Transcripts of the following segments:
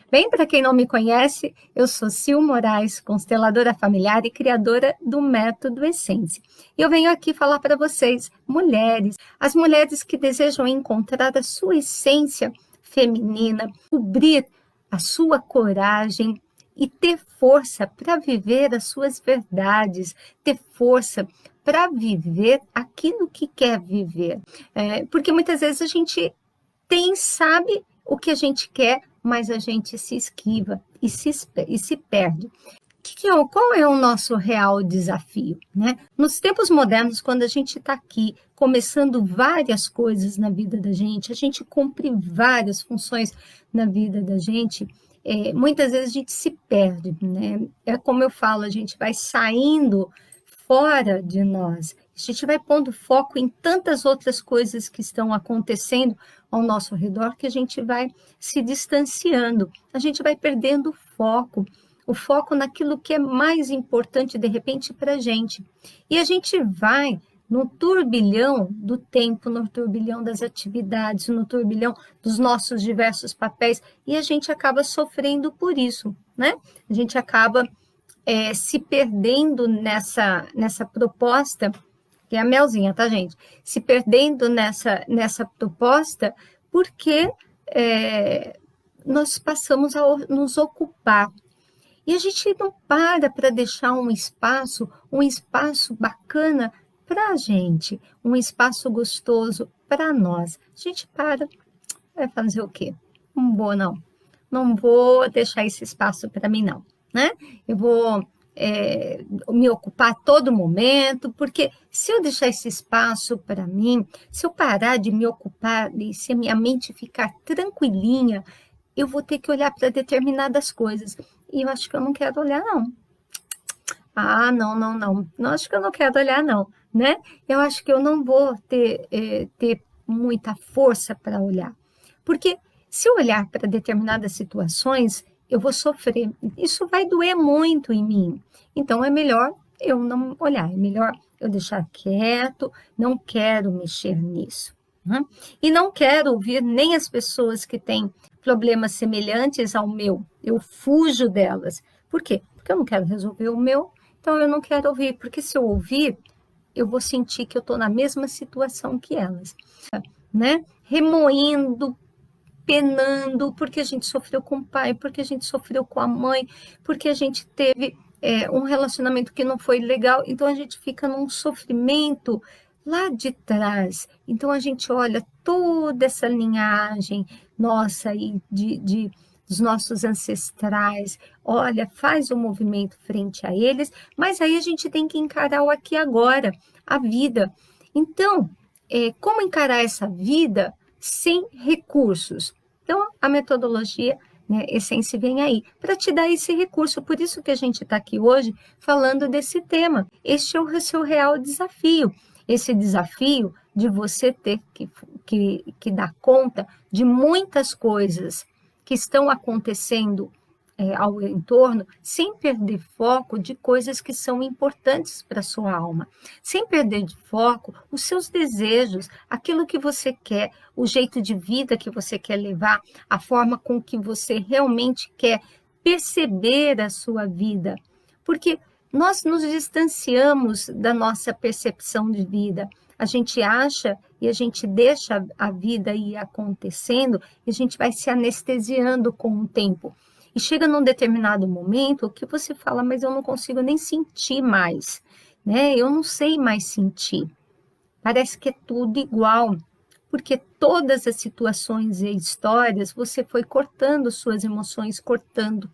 Bem, para quem não me conhece, eu sou Sil Moraes, consteladora familiar e criadora do Método Essência. E eu venho aqui falar para vocês, mulheres, as mulheres que desejam encontrar a sua essência feminina, cobrir a sua coragem e ter força para viver as suas verdades, ter força para viver aquilo que quer viver. Porque muitas vezes a gente sabe o que a gente quer, mas a gente se esquiva e se perde. Qual é o nosso real desafio, né? Nos tempos modernos, quando a gente está aqui começando várias coisas na vida da gente, a gente cumpre várias funções na vida da gente, muitas vezes a gente se perde, né? É como eu falo, a gente vai saindo fora de nós. A gente vai pondo foco em tantas outras coisas que estão acontecendo ao nosso redor que a gente vai se distanciando, a gente vai perdendo o foco naquilo que é mais importante, de repente, para a gente. E a gente vai no turbilhão do tempo, no turbilhão das atividades, no turbilhão dos nossos diversos papéis, e a gente acaba sofrendo por isso, né? A gente acaba se perdendo nessa proposta, que é a Melzinha, tá, gente? Se perdendo nessa proposta, porque nós passamos a nos ocupar. E a gente não para deixar um espaço bacana para a gente, um espaço gostoso para nós. A gente vai fazer o quê? Não vou, não. Não vou deixar esse espaço para mim, não. Né? Eu vou me ocupar a todo momento, porque se eu deixar esse espaço para mim, se eu parar de me ocupar e se a minha mente ficar tranquilinha, eu vou ter que olhar para determinadas coisas. E eu acho que eu não quero olhar, não. Ah, não. Não acho que eu não quero olhar, não. Né? Eu acho que eu não vou ter muita força para olhar. Porque se eu olhar para determinadas situações, eu vou sofrer. Isso vai doer muito em mim. Então, é melhor eu não olhar. É melhor eu deixar quieto. Não quero mexer nisso. Né? E não quero ouvir nem as pessoas que têm problemas semelhantes ao meu. Eu fujo delas. Por quê? Porque eu não quero resolver o meu. Então, eu não quero ouvir. Porque se eu ouvir, eu vou sentir que eu estou na mesma situação que elas. Né? Remoendo, penando, porque a gente sofreu com o pai, porque a gente sofreu com a mãe, porque a gente teve um relacionamento que não foi legal, então a gente fica num sofrimento lá de trás. Então a gente olha toda essa linhagem nossa aí dos nossos ancestrais, olha, faz um movimento frente a eles, mas aí a gente tem que encarar o aqui e agora, a vida. Então, como encarar essa vida sem recursos? Então, a metodologia, né, Essência vem aí para te dar esse recurso. Por isso que a gente está aqui hoje falando desse tema. Este é o seu real desafio. Esse desafio de você ter que dar conta de muitas coisas que estão acontecendo ao entorno, sem perder foco de coisas que são importantes para a sua alma, sem perder de foco os seus desejos, aquilo que você quer, o jeito de vida que você quer levar, a forma com que você realmente quer perceber a sua vida, porque nós nos distanciamos da nossa percepção de vida. A gente acha e a gente deixa a vida ir acontecendo e a gente vai se anestesiando com o tempo. E chega num determinado momento que você fala, mas eu não consigo nem sentir mais, né? Eu não sei mais sentir. Parece que é tudo igual, porque todas as situações e histórias, você foi cortando suas emoções, cortando,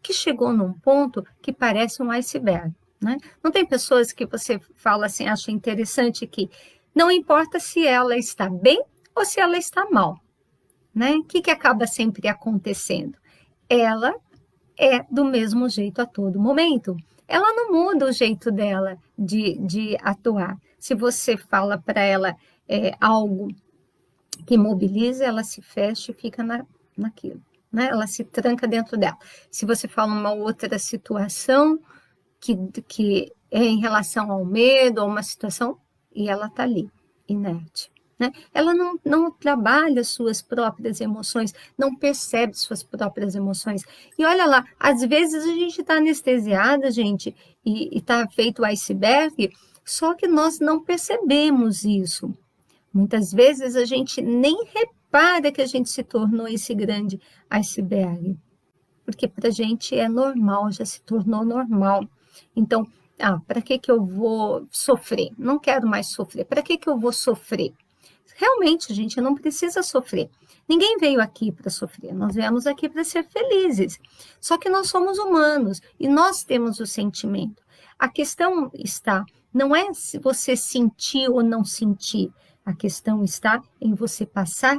que chegou num ponto que parece um iceberg, né? Não tem pessoas que você fala assim, acha interessante que não importa se ela está bem ou se ela está mal. Né? O que acaba sempre acontecendo? Ela é do mesmo jeito a todo momento. Ela não muda o jeito dela de atuar. Se você fala para ela algo que mobiliza, ela se fecha e fica naquilo. Né? Ela se tranca dentro dela. Se você fala uma outra situação que é em relação ao medo, a uma situação, e ela está ali, inerte. né? Ela não trabalha suas próprias emoções, não percebe suas próprias emoções. E olha lá, às vezes a gente está anestesiada, gente, e está feito o iceberg, só que nós não percebemos isso. Muitas vezes a gente nem repara que a gente se tornou esse grande iceberg, porque para a gente é normal, já se tornou normal. Então, para que eu vou sofrer? Não quero mais sofrer. Para que eu vou sofrer? Realmente, a gente não precisa sofrer. Ninguém veio aqui para sofrer, nós viemos aqui para ser felizes. Só que nós somos humanos e nós temos o sentimento. A questão está, não é se você sentir ou não sentir, a questão está em você passar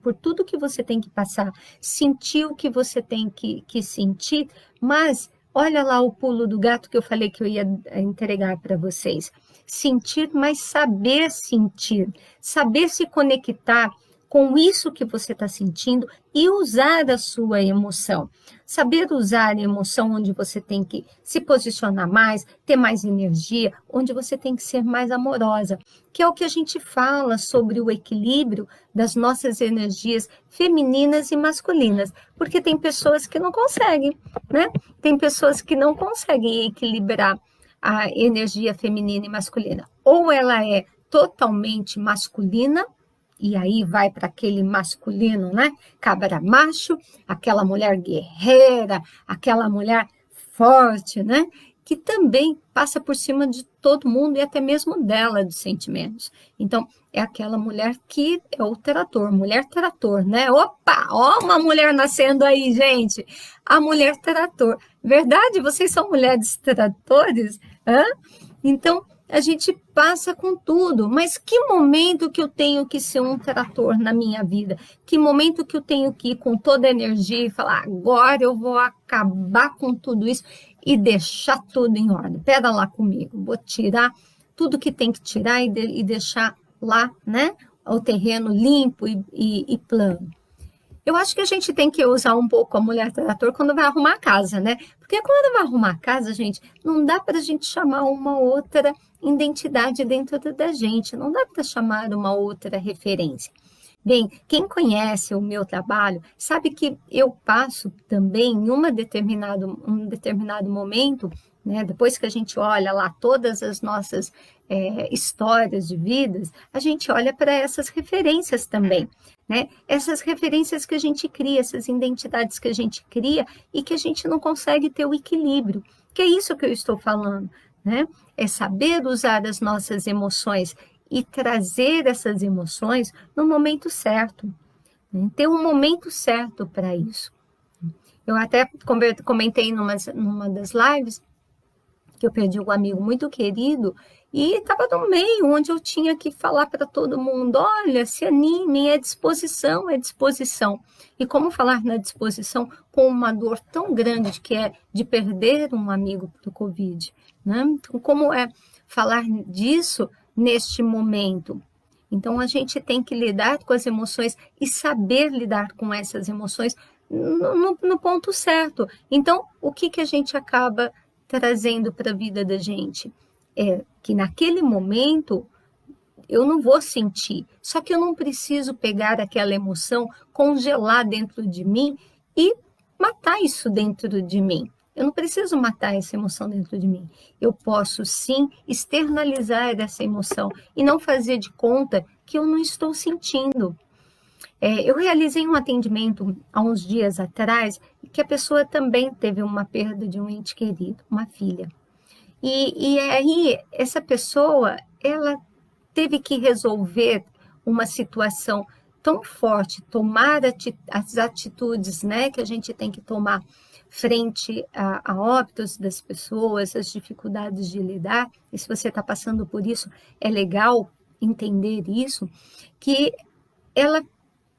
por tudo que você tem que passar, sentir o que você tem que sentir, mas olha lá o pulo do gato que eu falei que eu ia entregar para vocês. Sentir, mas saber sentir, saber se conectar com isso que você está sentindo e usar a sua emoção. Saber usar a emoção onde você tem que se posicionar mais, ter mais energia, onde você tem que ser mais amorosa, que é o que a gente fala sobre o equilíbrio das nossas energias femininas e masculinas, porque tem pessoas que não conseguem, né? Tem pessoas que não conseguem equilibrar a energia feminina e masculina. Ou ela é totalmente masculina, e aí vai para aquele masculino, né? Cabra macho, aquela mulher guerreira, aquela mulher forte, né? Que também passa por cima de todo mundo e até mesmo dela, dos sentimentos. Então, é aquela mulher que é o trator, mulher trator, né? Opa, ó uma mulher nascendo aí, gente. A mulher trator. Verdade? Vocês são mulheres tratores? Hã? Então, a gente passa com tudo, mas que momento que eu tenho que ser um trator na minha vida? Que momento que eu tenho que ir com toda a energia e falar, agora eu vou acabar com tudo isso e deixar tudo em ordem. Pera lá comigo, vou tirar tudo que tem que tirar e deixar lá, né? O terreno limpo e plano. Eu acho que a gente tem que usar um pouco a mulher trator quando vai arrumar a casa, né? Porque quando vai arrumar a casa, gente, não dá para a gente chamar uma outra identidade dentro da gente, não dá para chamar uma outra referência. Bem, quem conhece o meu trabalho sabe que eu passo também em um determinado momento, né, depois que a gente olha lá todas as nossas histórias de vidas, a gente olha para essas referências também, né? Essas referências que a gente cria, essas identidades que a gente cria e que a gente não consegue ter o equilíbrio, que é isso que eu estou falando, né? É saber usar as nossas emoções e trazer essas emoções no momento certo, né? Ter um momento certo para isso. Eu até comentei numa das lives que eu perdi um amigo muito querido e estava no meio onde eu tinha que falar para todo mundo, olha, se animem, é disposição, é disposição. E como falar na disposição com uma dor tão grande que é de perder um amigo para o Covid, né? Então, como é falar disso neste momento? Então, a gente tem que lidar com as emoções e saber lidar com essas emoções no ponto certo. Então, o que a gente acaba trazendo para a vida da gente? É que naquele momento eu não vou sentir, só que eu não preciso pegar aquela emoção, congelar dentro de mim e matar isso dentro de mim. Eu não preciso matar essa emoção dentro de mim. Eu posso sim externalizar essa emoção e não fazer de conta que eu não estou sentindo. Eu realizei um atendimento há uns dias atrás que a pessoa também teve uma perda de um ente querido, uma filha. E aí, essa pessoa, ela teve que resolver uma situação tão forte, tomar as atitudes, né, que a gente tem que tomar frente a óbitos das pessoas, as dificuldades de lidar, e se você está passando por isso, é legal entender isso, que ela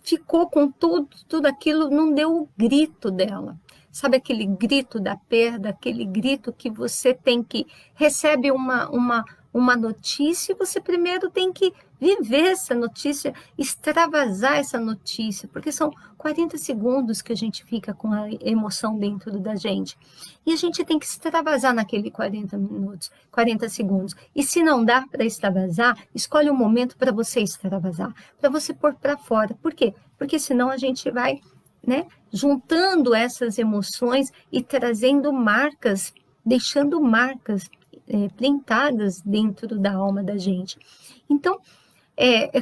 ficou com tudo aquilo, não deu o grito dela. Sabe aquele grito da perda, aquele grito que você tem que recebe uma notícia e você primeiro tem que viver essa notícia, extravasar essa notícia, porque são 40 segundos que a gente fica com a emoção dentro da gente. E a gente tem que extravasar naquele 40 segundos. E se não dá para extravasar, escolhe um momento para você extravasar, para você pôr para fora. Por quê? Porque senão a gente vai, né, juntando essas emoções e trazendo marcas, deixando marcas printadas dentro da alma da gente. Então,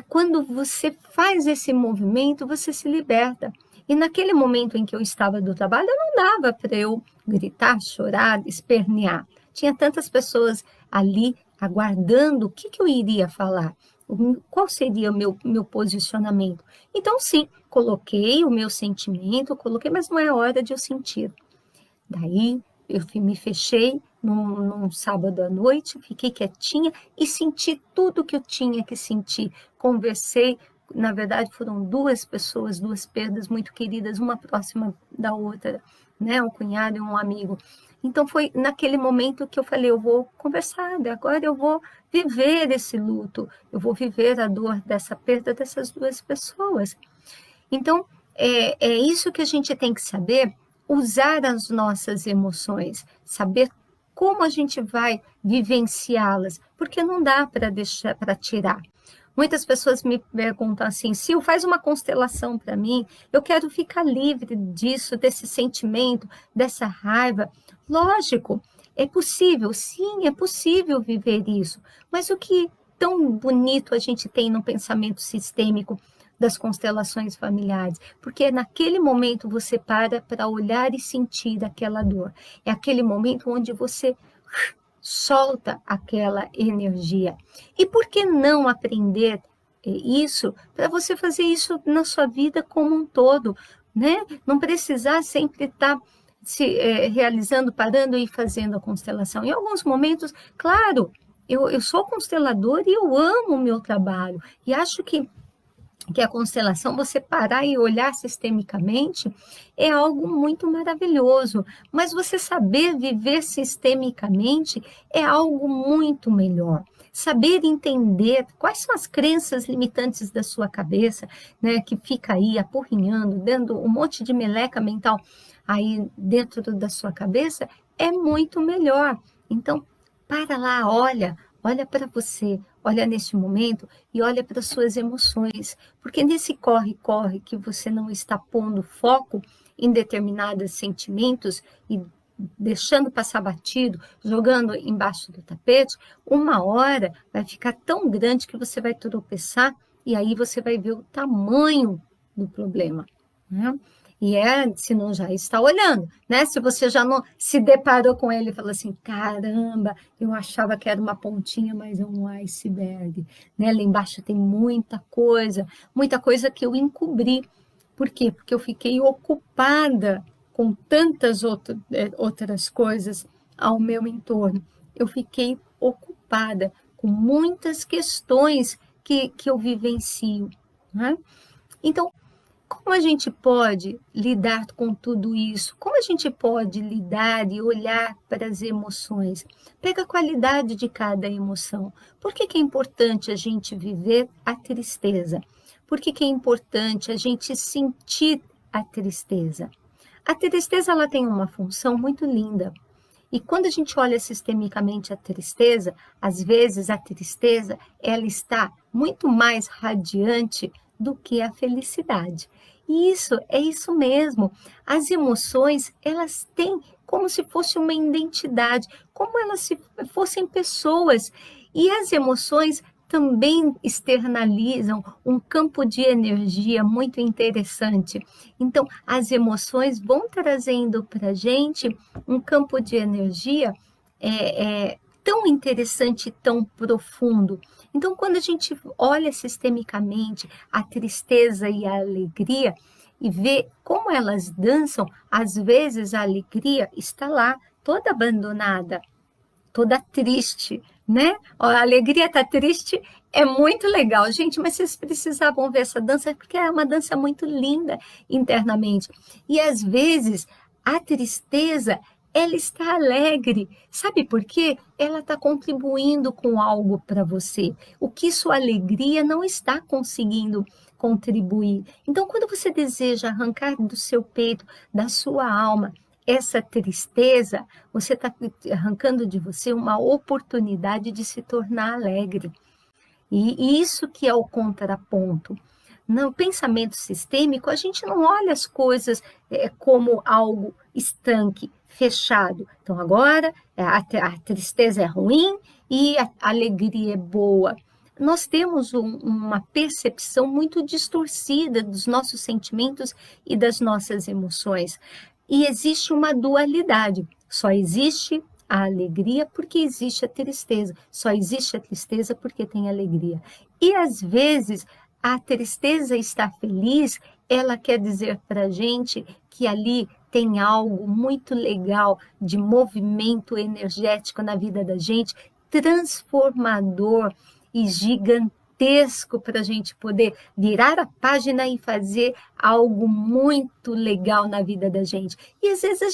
quando você faz esse movimento, você se liberta. E naquele momento em que eu estava do trabalho, não dava para eu gritar, chorar, espernear. Tinha tantas pessoas ali aguardando o que eu iria falar, qual seria o meu posicionamento. Então, sim, coloquei o meu sentimento, mas não é hora de eu sentir. Daí, eu me fechei num sábado à noite, fiquei quietinha e senti tudo que eu tinha que sentir. Conversei, na verdade foram duas pessoas, duas perdas muito queridas, uma próxima da outra, né? Um cunhado e um amigo. Então foi naquele momento que eu falei, eu vou conversar, agora eu vou viver esse luto, eu vou viver a dor dessa perda dessas duas pessoas. Então, é isso que a gente tem que saber, usar as nossas emoções, saber como a gente vai vivenciá-las, porque não dá para deixar, para tirar. Muitas pessoas me perguntam assim, Sil, faz uma constelação para mim, eu quero ficar livre disso, desse sentimento, dessa raiva. Lógico, é possível, sim, é possível viver isso, mas o que tão bonito a gente tem no pensamento sistêmico das constelações familiares, porque naquele momento você para olhar e sentir aquela dor. É aquele momento onde você solta aquela energia. E por que não aprender isso para você fazer isso na sua vida como um todo, né? Não precisar sempre estar realizando, parando e fazendo a constelação. Em alguns momentos, claro, eu sou consteladora e eu amo o meu trabalho e acho que a constelação, você parar e olhar sistemicamente, é algo muito maravilhoso. Mas você saber viver sistemicamente é algo muito melhor. Saber entender quais são as crenças limitantes da sua cabeça, né, que fica aí apurrinhando, dando um monte de meleca mental aí dentro da sua cabeça, é muito melhor. Então, para lá, olha para você, olha neste momento e olha para as suas emoções, porque nesse corre-corre que você não está pondo foco em determinados sentimentos e deixando passar batido, jogando embaixo do tapete, uma hora vai ficar tão grande que você vai tropeçar e aí você vai ver o tamanho do problema, né? E se não já está olhando, né? Se você já não se deparou com ele e falou assim, caramba, eu achava que era uma pontinha, mas é um iceberg, né? Lá embaixo tem muita coisa que eu encobri. Por quê? Porque eu fiquei ocupada com tantas outras coisas ao meu entorno. Eu fiquei ocupada com muitas questões que eu vivencio, né? Então, como a gente pode lidar com tudo isso? Como a gente pode lidar e olhar para as emoções? Pega a qualidade de cada emoção. Por que é importante a gente viver a tristeza? Por que é importante a gente sentir a tristeza? A tristeza ela tem uma função muito linda. E quando a gente olha sistemicamente a tristeza, às vezes a tristeza ela está muito mais radiante do que a felicidade. E isso é isso mesmo. As emoções, elas têm como se fosse uma identidade, como elas se fossem pessoas. E as emoções também externalizam um campo de energia muito interessante. Então, as emoções vão trazendo para a gente um campo de energia tão interessante, tão profundo. Então, quando a gente olha sistemicamente a tristeza e a alegria e vê como elas dançam, às vezes a alegria está lá, toda abandonada, toda triste, né? A alegria tá triste, é muito legal, gente, mas vocês precisavam ver essa dança, porque é uma dança muito linda internamente. E às vezes a tristeza ela está alegre. Sabe por quê? Ela está contribuindo com algo para você. O que sua alegria não está conseguindo contribuir. Então, quando você deseja arrancar do seu peito, da sua alma, essa tristeza, você está arrancando de você uma oportunidade de se tornar alegre. E isso que é o contraponto. No pensamento sistêmico, a gente não olha as coisas como algo estanque, fechado. Então, agora a tristeza é ruim e a alegria é boa. Nós temos uma percepção muito distorcida dos nossos sentimentos e das nossas emoções. E existe uma dualidade. Só existe a alegria porque existe a tristeza. Só existe a tristeza porque tem alegria. E às vezes a tristeza está feliz, ela quer dizer para a gente que ali tem algo muito legal de movimento energético na vida da gente, transformador e gigantesco para a gente poder virar a página e fazer algo muito legal na vida da gente. E às vezes a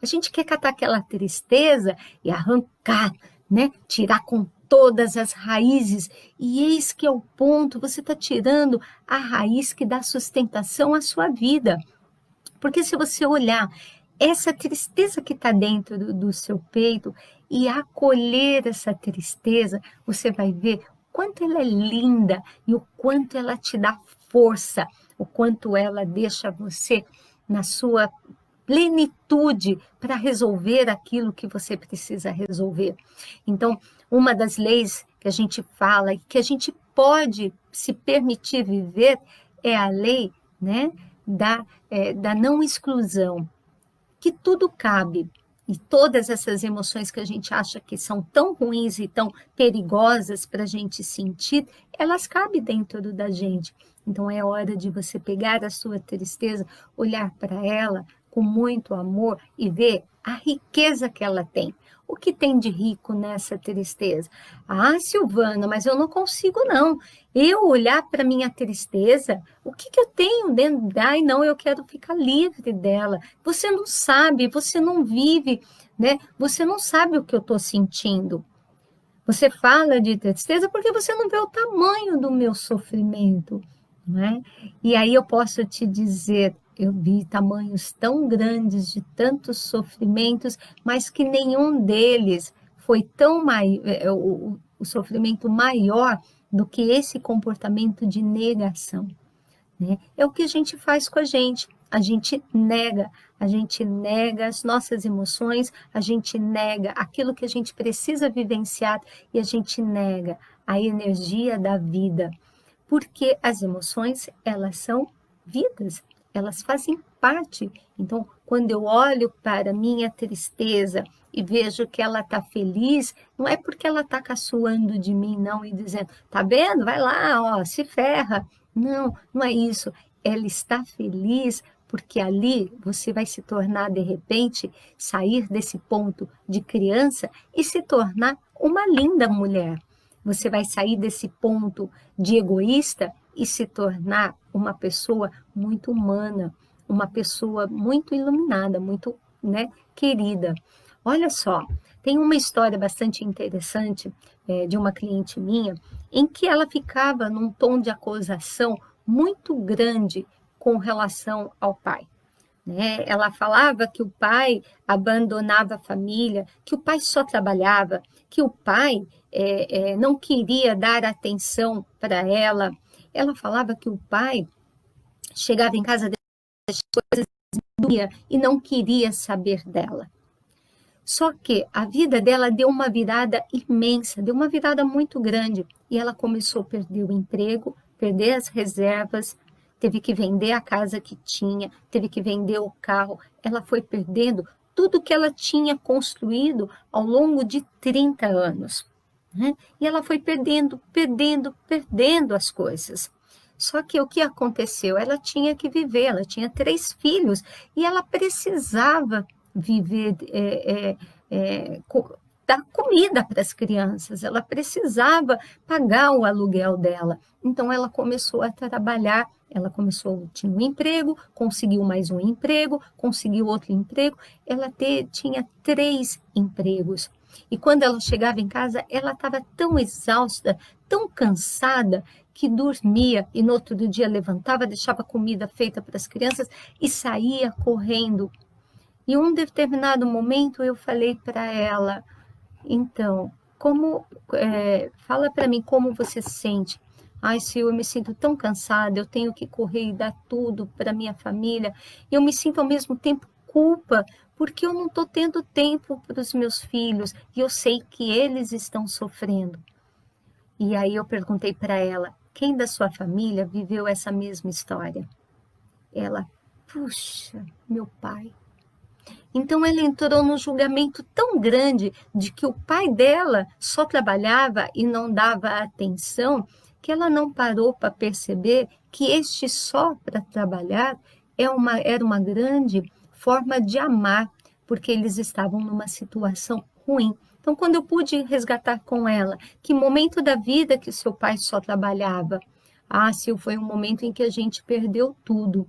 gente quer catar aquela tristeza e arrancar, né? Tirar com todas as raízes, e eis que é o ponto, você está tirando a raiz que dá sustentação à sua vida. Porque se você olhar essa tristeza que está dentro do seu peito e acolher essa tristeza, você vai ver o quanto ela é linda e o quanto ela te dá força, o quanto ela deixa você na sua plenitude para resolver aquilo que você precisa resolver. Então, uma das leis que a gente fala e que a gente pode se permitir viver é a lei, né, da não exclusão, que tudo cabe. E todas essas emoções que a gente acha que são tão ruins e tão perigosas para a gente sentir, elas cabem dentro da gente. Então é hora de você pegar a sua tristeza, olhar para ela com muito amor e ver a riqueza que ela tem. O que tem de rico nessa tristeza? Ah, Silvana, mas eu não consigo não. Eu olhar para minha tristeza, o que eu tenho dentro? Ai, não, eu quero ficar livre dela. Você não sabe, você não vive, né? Você não sabe o que eu estou sentindo. Você fala de tristeza porque você não vê o tamanho do meu sofrimento, né? E aí eu posso te dizer, eu vi tamanhos tão grandes de tantos sofrimentos, mas que nenhum deles foi tão o sofrimento maior do que esse comportamento de negação, né? É o que a gente faz com a gente nega as nossas emoções, a gente nega aquilo que a gente precisa vivenciar e a gente nega a energia da vida, porque as emoções, elas são vidas, elas fazem parte. Então, quando eu olho para a minha tristeza e vejo que ela está feliz, não é porque ela está caçoando de mim, não, e dizendo, tá vendo? Vai lá, ó, se ferra. Não, não é isso. Ela está feliz porque ali você vai se tornar, de repente, sair desse ponto de criança e se tornar uma linda mulher. Você vai sair desse ponto de egoísta e se tornar uma pessoa muito humana, uma pessoa muito iluminada, muito, né, querida. Olha só, tem uma história bastante interessante de uma cliente minha, em que ela ficava num tom de acusação muito grande com relação ao pai, né? Ela falava que o pai abandonava a família, que o pai só trabalhava, que o pai não queria dar atenção para ela. Ela falava que o pai chegava em casa das coisas e não queria saber dela. Só que a vida dela deu uma virada imensa, deu uma virada muito grande. E ela começou a perder o emprego, perder as reservas, teve que vender a casa que tinha, teve que vender o carro. Ela foi perdendo tudo que ela tinha construído ao longo de 30 anos, né? E ela foi perdendo as coisas. Só que o que aconteceu? Ela tinha que viver, ela tinha 3 filhos e ela precisava viver dar comida para as crianças, ela precisava pagar o aluguel dela. Então, ela começou a trabalhar, tinha um emprego, conseguiu mais um emprego, conseguiu outro emprego, tinha 3 empregos. E quando ela chegava em casa, ela estava tão exausta, tão cansada, que dormia e no outro dia levantava, deixava comida feita para as crianças e saía correndo. E um determinado momento eu falei para ela, então, fala para mim como você se sente. Ai, Sil, eu me sinto tão cansada, eu tenho que correr e dar tudo para minha família. Eu me sinto ao mesmo tempo culpa, porque eu não estou tendo tempo para os meus filhos e eu sei que eles estão sofrendo. E aí eu perguntei para ela, quem da sua família viveu essa mesma história? Ela, puxa, meu pai. Então ela entrou num julgamento tão grande de que o pai dela só trabalhava e não dava atenção, que ela não parou para perceber que este só para trabalhar era uma grande forma de amar, porque eles estavam numa situação ruim. Então, quando eu pude resgatar com ela, que momento da vida que seu pai só trabalhava? Ah, Sil, foi um momento em que a gente perdeu tudo.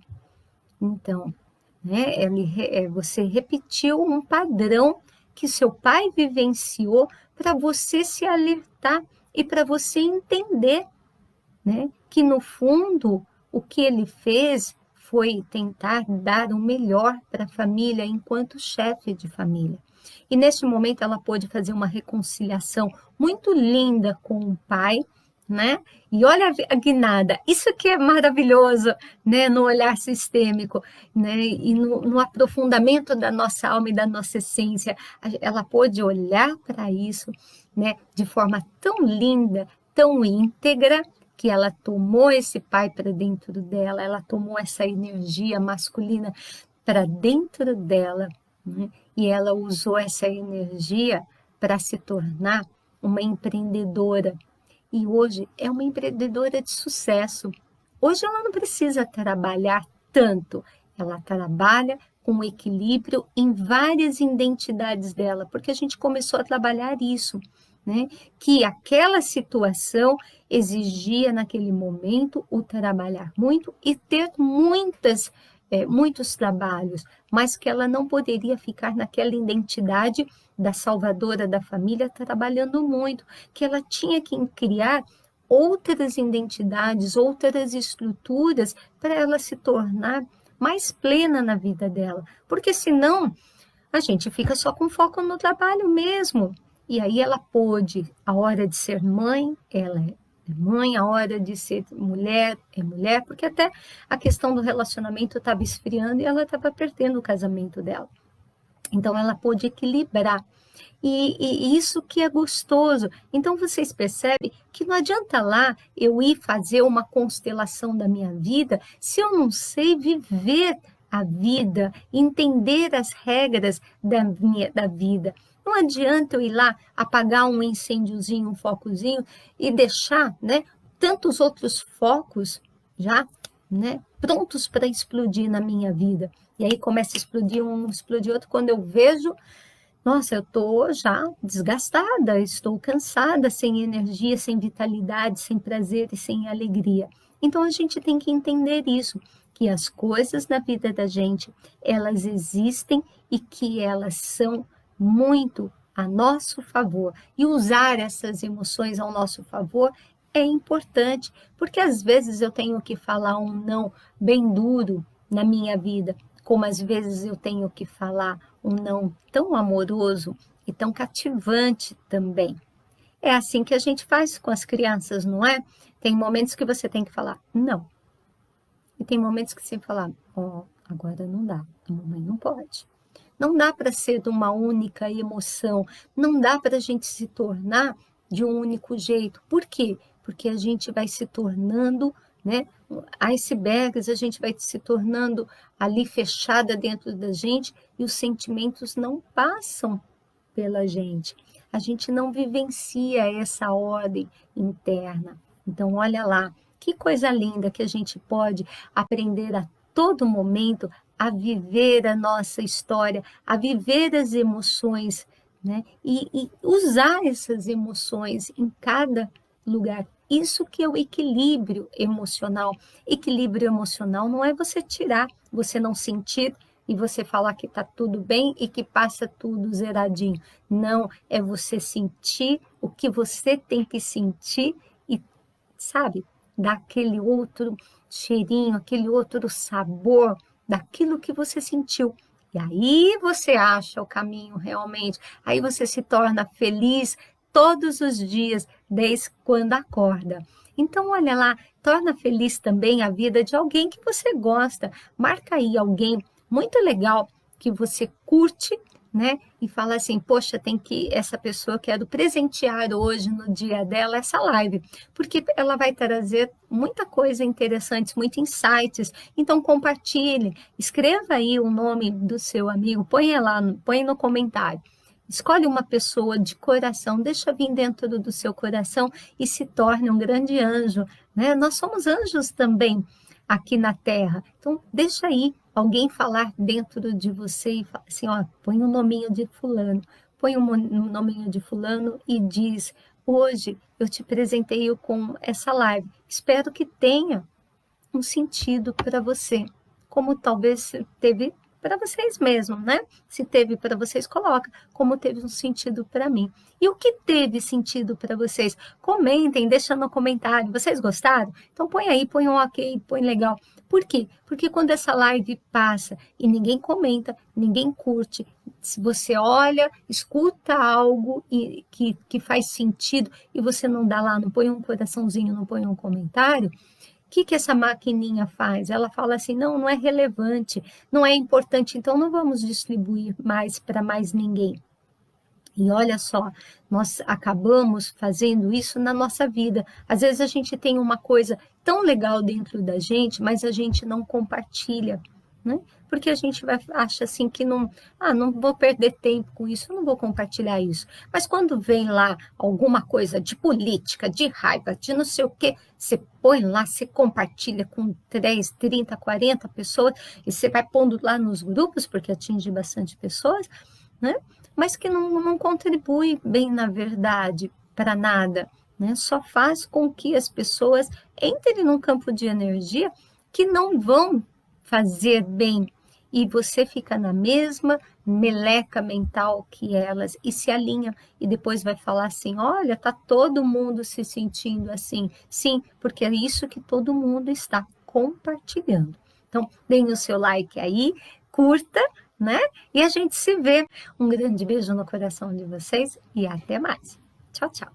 Então, né, você repetiu um padrão que seu pai vivenciou para você se alertar e para você entender, né, que no fundo o que ele fez foi tentar dar o melhor para a família enquanto chefe de família. E neste momento ela pôde fazer uma reconciliação muito linda com o pai, né? E olha a guinada, isso que é maravilhoso, né? No olhar sistêmico, né? E no aprofundamento da nossa alma e da nossa essência, ela pôde olhar para isso, né? De forma tão linda, tão íntegra, que ela tomou esse pai para dentro dela, ela tomou essa energia masculina para dentro dela, né? E ela usou essa energia para se tornar uma empreendedora. E hoje é uma empreendedora de sucesso. Hoje ela não precisa trabalhar tanto, ela trabalha com equilíbrio em várias identidades dela, porque a gente começou a trabalhar isso, né? Que aquela situação exigia naquele momento o trabalhar muito e ter muitos trabalhos, mas que ela não poderia ficar naquela identidade da salvadora da família trabalhando muito, que ela tinha que criar outras identidades, outras estruturas para ela se tornar mais plena na vida dela, porque senão a gente fica só com foco no trabalho mesmo. E aí ela pôde, a hora de ser mãe, ela é mãe, a hora de ser mulher, é mulher, porque até a questão do relacionamento estava esfriando e ela estava perdendo o casamento dela. Então ela pôde equilibrar. E isso que é gostoso. Então vocês percebem que não adianta lá eu ir fazer uma constelação da minha vida se eu não sei viver a vida, entender as regras da vida. Não adianta eu ir lá apagar um incêndiozinho, um focozinho e deixar, né, tantos outros focos já, né, prontos para explodir na minha vida. E aí começa a explodir um, explodir outro. Quando eu vejo, nossa, eu estou já desgastada, estou cansada, sem energia, sem vitalidade, sem prazer e sem alegria. Então a gente tem que entender isso, que as coisas na vida da gente, elas existem e que elas são muito a nosso favor. E usar essas emoções ao nosso favor é importante, porque às vezes eu tenho que falar um não bem duro na minha vida, como às vezes eu tenho que falar um não tão amoroso e tão cativante também. É assim que a gente faz com as crianças, não é? Tem momentos que você tem que falar não. E tem momentos que você fala, agora não dá, a mamãe não pode. Não dá para ser de uma única emoção, não dá para a gente se tornar de um único jeito. Por quê? Porque a gente vai se tornando, né, icebergs, a gente vai se tornando ali fechada dentro da gente e os sentimentos não passam pela gente. A gente não vivencia essa ordem interna. Então, olha lá, que coisa linda que a gente pode aprender a todo momento a viver a nossa história, a viver as emoções né? E usar essas emoções em cada lugar. Isso que é o equilíbrio emocional. Equilíbrio emocional não é você tirar, você não sentir e você falar que está tudo bem e que passa tudo zeradinho. Não, é você sentir o que você tem que sentir e, sabe, dar aquele outro cheirinho, aquele outro sabor daquilo que você sentiu. E aí você acha o caminho realmente, aí você se torna feliz todos os dias, desde quando acorda. Então, olha lá, torna feliz também a vida de alguém que você gosta. Marca aí alguém muito legal que você curte, né? E fala assim, poxa, tem que essa pessoa eu quero presentear hoje no dia dela essa live, porque ela vai trazer muita coisa interessante, muitos insights. Então compartilhe, escreva aí o nome do seu amigo, põe lá, põe no comentário. Escolhe uma pessoa de coração, deixa vir dentro do seu coração e se torne um grande anjo, né? Nós somos anjos também aqui na Terra. Então, deixa aí alguém falar dentro de você e fala assim, ó, põe o nominho de fulano, põe o nominho de fulano e diz, hoje eu te presenteio com essa live. Espero que tenha um sentido para você, como talvez teve para vocês mesmos, né? Se teve para vocês, coloca como teve um sentido para mim. E o que teve sentido para vocês? Comentem, deixa no comentário. Vocês gostaram? Então põe aí, põe um ok, põe legal. Por quê? Porque quando essa live passa e ninguém comenta, ninguém curte, se você olha, escuta algo que faz sentido e você não dá lá, não põe um coraçãozinho, não põe um comentário, o que essa maquininha faz? Ela fala assim, não, não é relevante, não é importante, então não vamos distribuir mais para mais ninguém. E olha só, nós acabamos fazendo isso na nossa vida. Às vezes a gente tem uma coisa tão legal dentro da gente, mas a gente não compartilha, né? Porque a gente acha assim que não, não vou perder tempo com isso, não vou compartilhar isso. Mas quando vem lá alguma coisa de política, de raiva, de não sei o quê, você põe lá, você compartilha com 3, 30, 40 pessoas, e você vai pondo lá nos grupos, porque atinge bastante pessoas, né? Mas que não contribui bem, na verdade, para nada, né? Só faz com que as pessoas entrem num campo de energia que não vão fazer bem. E você fica na mesma meleca mental que elas e se alinha. E depois vai falar assim, olha, tá todo mundo se sentindo assim. Sim, porque é isso que todo mundo está compartilhando. Então, deem o seu like aí, curta, né? E a gente se vê. Um grande beijo no coração de vocês e até mais. Tchau, tchau.